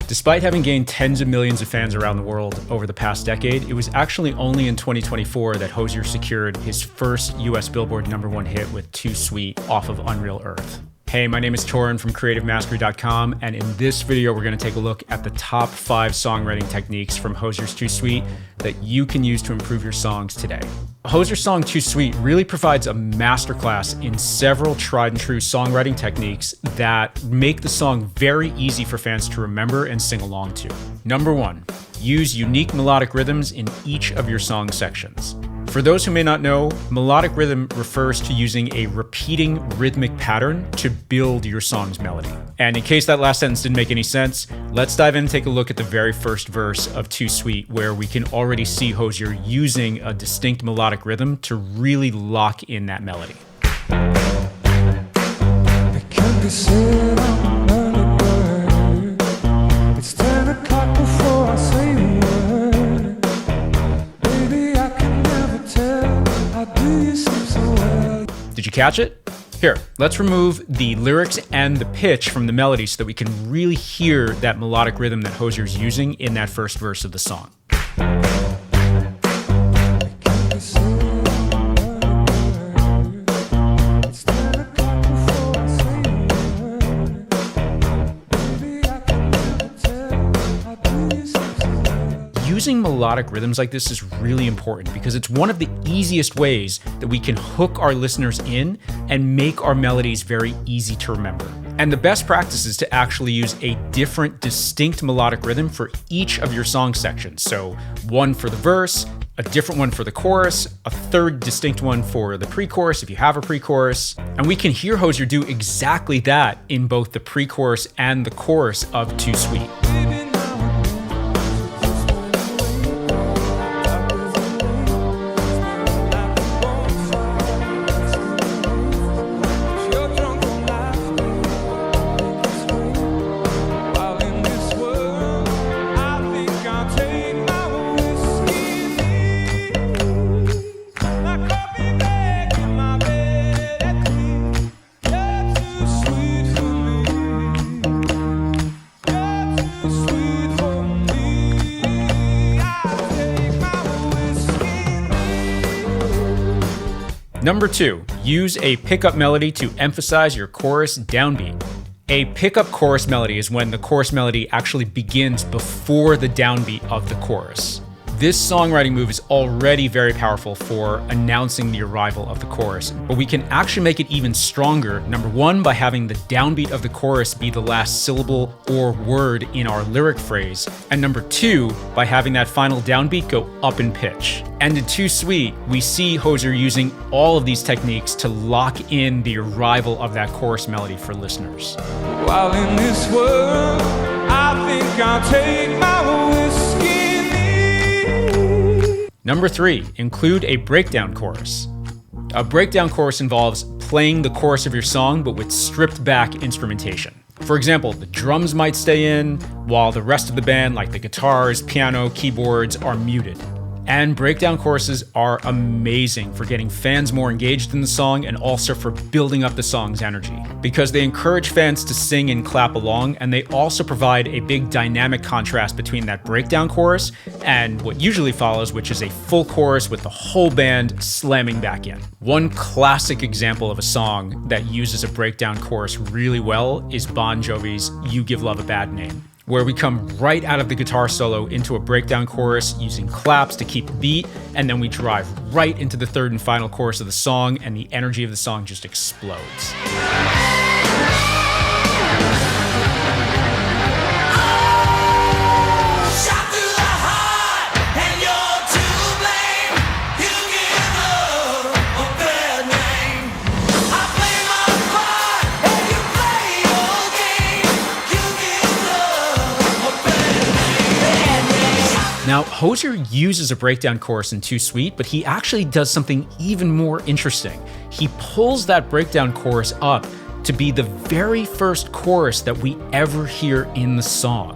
Despite having gained tens of millions of fans around the world over the past decade, it was actually only in 2024 that Hozier secured his first US Billboard #1 hit with Too Sweet off of Unreal Earth. Hey, my name is Torin from CreativeMastery.com, and in this video, we're going to take a look at the top 5 songwriting techniques from Hozier's Too Sweet that you can use to improve your songs today. Hozier's song Too Sweet really provides a masterclass in several tried and true songwriting techniques that make the song very easy for fans to remember and sing along to. Number 1, use unique melodic rhythms in each of your song sections. For those who may not know, melodic rhythm refers to using a repeating rhythmic pattern to build your song's melody. And in case that last sentence didn't make any sense, let's dive in and take a look at the very first verse of Too Sweet, where we can already see Hozier using a distinct melodic rhythm to really lock in that melody. It's 10 o'clock before I say a word. Baby, I can never tell. How do you seem so well? Did you catch it? Here, let's remove the lyrics and the pitch from the melody so that we can really hear that melodic rhythm that Hozier's using in that first verse of the song. Using melodic rhythms like this is really important because it's one of the easiest ways that we can hook our listeners in and make our melodies very easy to remember. And the best practice is to actually use a different, distinct melodic rhythm for each of your song sections. So one for the verse, a different one for the chorus, a third distinct one for the pre-chorus if you have a pre-chorus. And we can hear Hozier do exactly that in both the pre-chorus and the chorus of Too Sweet. Number 2, use a pickup melody to emphasize your chorus downbeat. A pickup chorus melody is when the chorus melody actually begins before the downbeat of the chorus. This songwriting move is already very powerful for announcing the arrival of the chorus, but we can actually make it even stronger, number 1, by having the downbeat of the chorus be the last syllable or word in our lyric phrase, and number 2, by having that final downbeat go up in pitch. And in Too Sweet, we see Hozier using all of these techniques to lock in the arrival of that chorus melody for listeners. While in this world, I think I'll take my whiskey. Number 3, include a breakdown chorus. A breakdown chorus involves playing the chorus of your song, but with stripped back instrumentation. For example, the drums might stay in, while the rest of the band, like the guitars, piano, keyboards, are muted. And breakdown choruses are amazing for getting fans more engaged in the song and also for building up the song's energy, because they encourage fans to sing and clap along, and they also provide a big dynamic contrast between that breakdown chorus and what usually follows, which is a full chorus with the whole band slamming back in. One classic example of a song that uses a breakdown chorus really well is Bon Jovi's You Give Love a Bad Name, where we come right out of the guitar solo into a breakdown chorus using claps to keep the beat, and then we drive right into the third and final chorus of the song, and the energy of the song just explodes. Now, Hozier uses a breakdown chorus in Too Sweet, but he actually does something even more interesting. He pulls that breakdown chorus up to be the very first chorus that we ever hear in the song.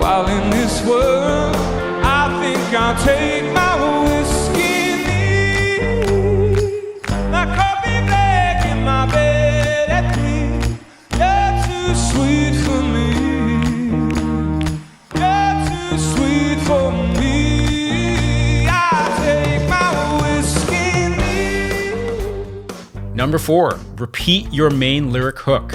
While in this world, I think I'll take my whiskey. My coffee black in my bed at 3. You're too sweet for me. Number 4, repeat your main lyric hook.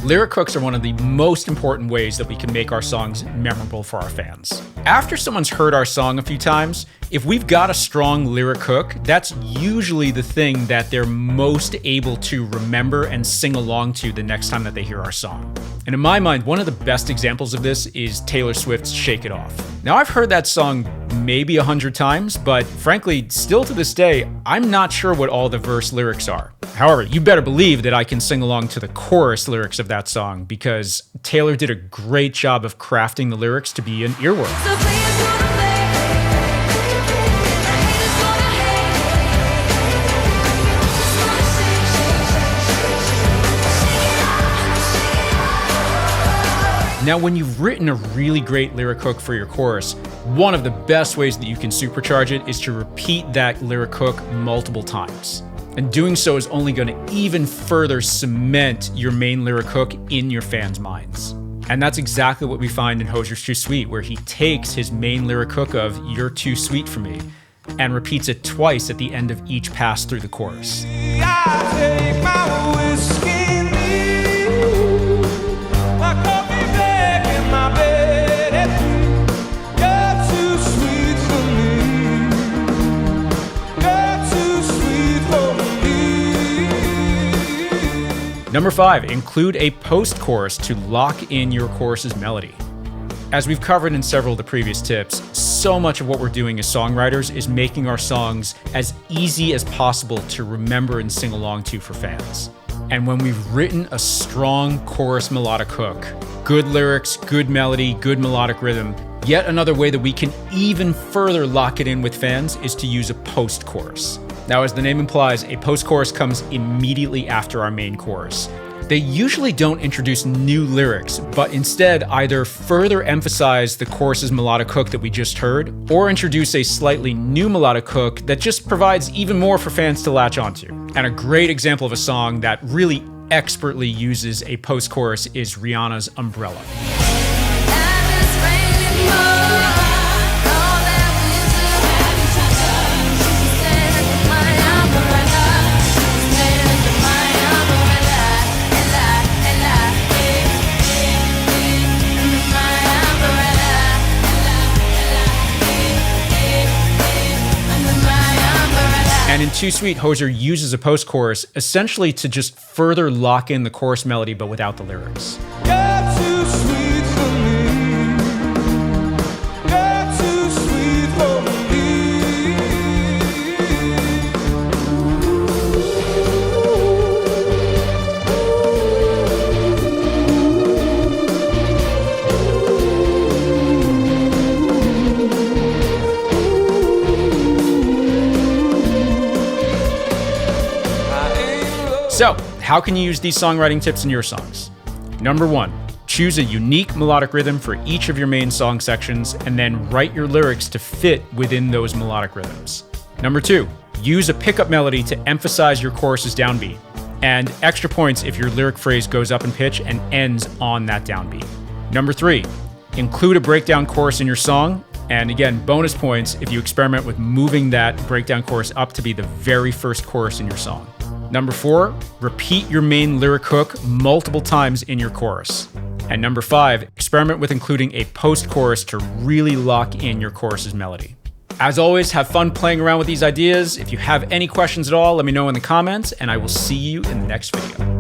Lyric hooks are one of the most important ways that we can make our songs memorable for our fans. After someone's heard our song a few times, if we've got a strong lyric hook, that's usually the thing that they're most able to remember and sing along to the next time that they hear our song. And in my mind, one of the best examples of this is Taylor Swift's Shake It Off. Now, I've heard that song maybe 100 times, but frankly, still to this day, I'm not sure what all the verse lyrics are. However, you better believe that I can sing along to the chorus lyrics of that song because Taylor did a great job of crafting the lyrics to be an earworm. Now, when you've written a really great lyric hook for your chorus, one of the best ways that you can supercharge it is to repeat that lyric hook multiple times. And doing so is only going to even further cement your main lyric hook in your fans' minds. And that's exactly what we find in Hozier's Too Sweet, where he takes his main lyric hook of "You're too sweet for me" and repeats it twice at the end of each pass through the chorus. Number 5, include a post-chorus to lock in your chorus's melody. As we've covered in several of the previous tips, so much of what we're doing as songwriters is making our songs as easy as possible to remember and sing along to for fans. And when we've written a strong chorus melodic hook, good lyrics, good melody, good melodic rhythm, yet another way that we can even further lock it in with fans is to use a post-chorus. Now, as the name implies, a post-chorus comes immediately after our main chorus. They usually don't introduce new lyrics, but instead either further emphasize the chorus's melodic hook that we just heard, or introduce a slightly new melodic hook that just provides even more for fans to latch onto. And a great example of a song that really expertly uses a post-chorus is Rihanna's Umbrella. And in Too Sweet, Hozier uses a post-chorus essentially to just further lock in the chorus melody, but without the lyrics. You're too sweet for me. You're too sweet for me. So, how can you use these songwriting tips in your songs? Number 1, choose a unique melodic rhythm for each of your main song sections and then write your lyrics to fit within those melodic rhythms. Number 2, use a pickup melody to emphasize your chorus's downbeat, and extra points if your lyric phrase goes up in pitch and ends on that downbeat. Number 3, include a breakdown chorus in your song, and again, bonus points if you experiment with moving that breakdown chorus up to be the very first chorus in your song. Number 4, repeat your main lyric hook multiple times in your chorus. And number 5, experiment with including a post-chorus to really lock in your chorus's melody. As always, have fun playing around with these ideas. If you have any questions at all, let me know in the comments, and I will see you in the next video.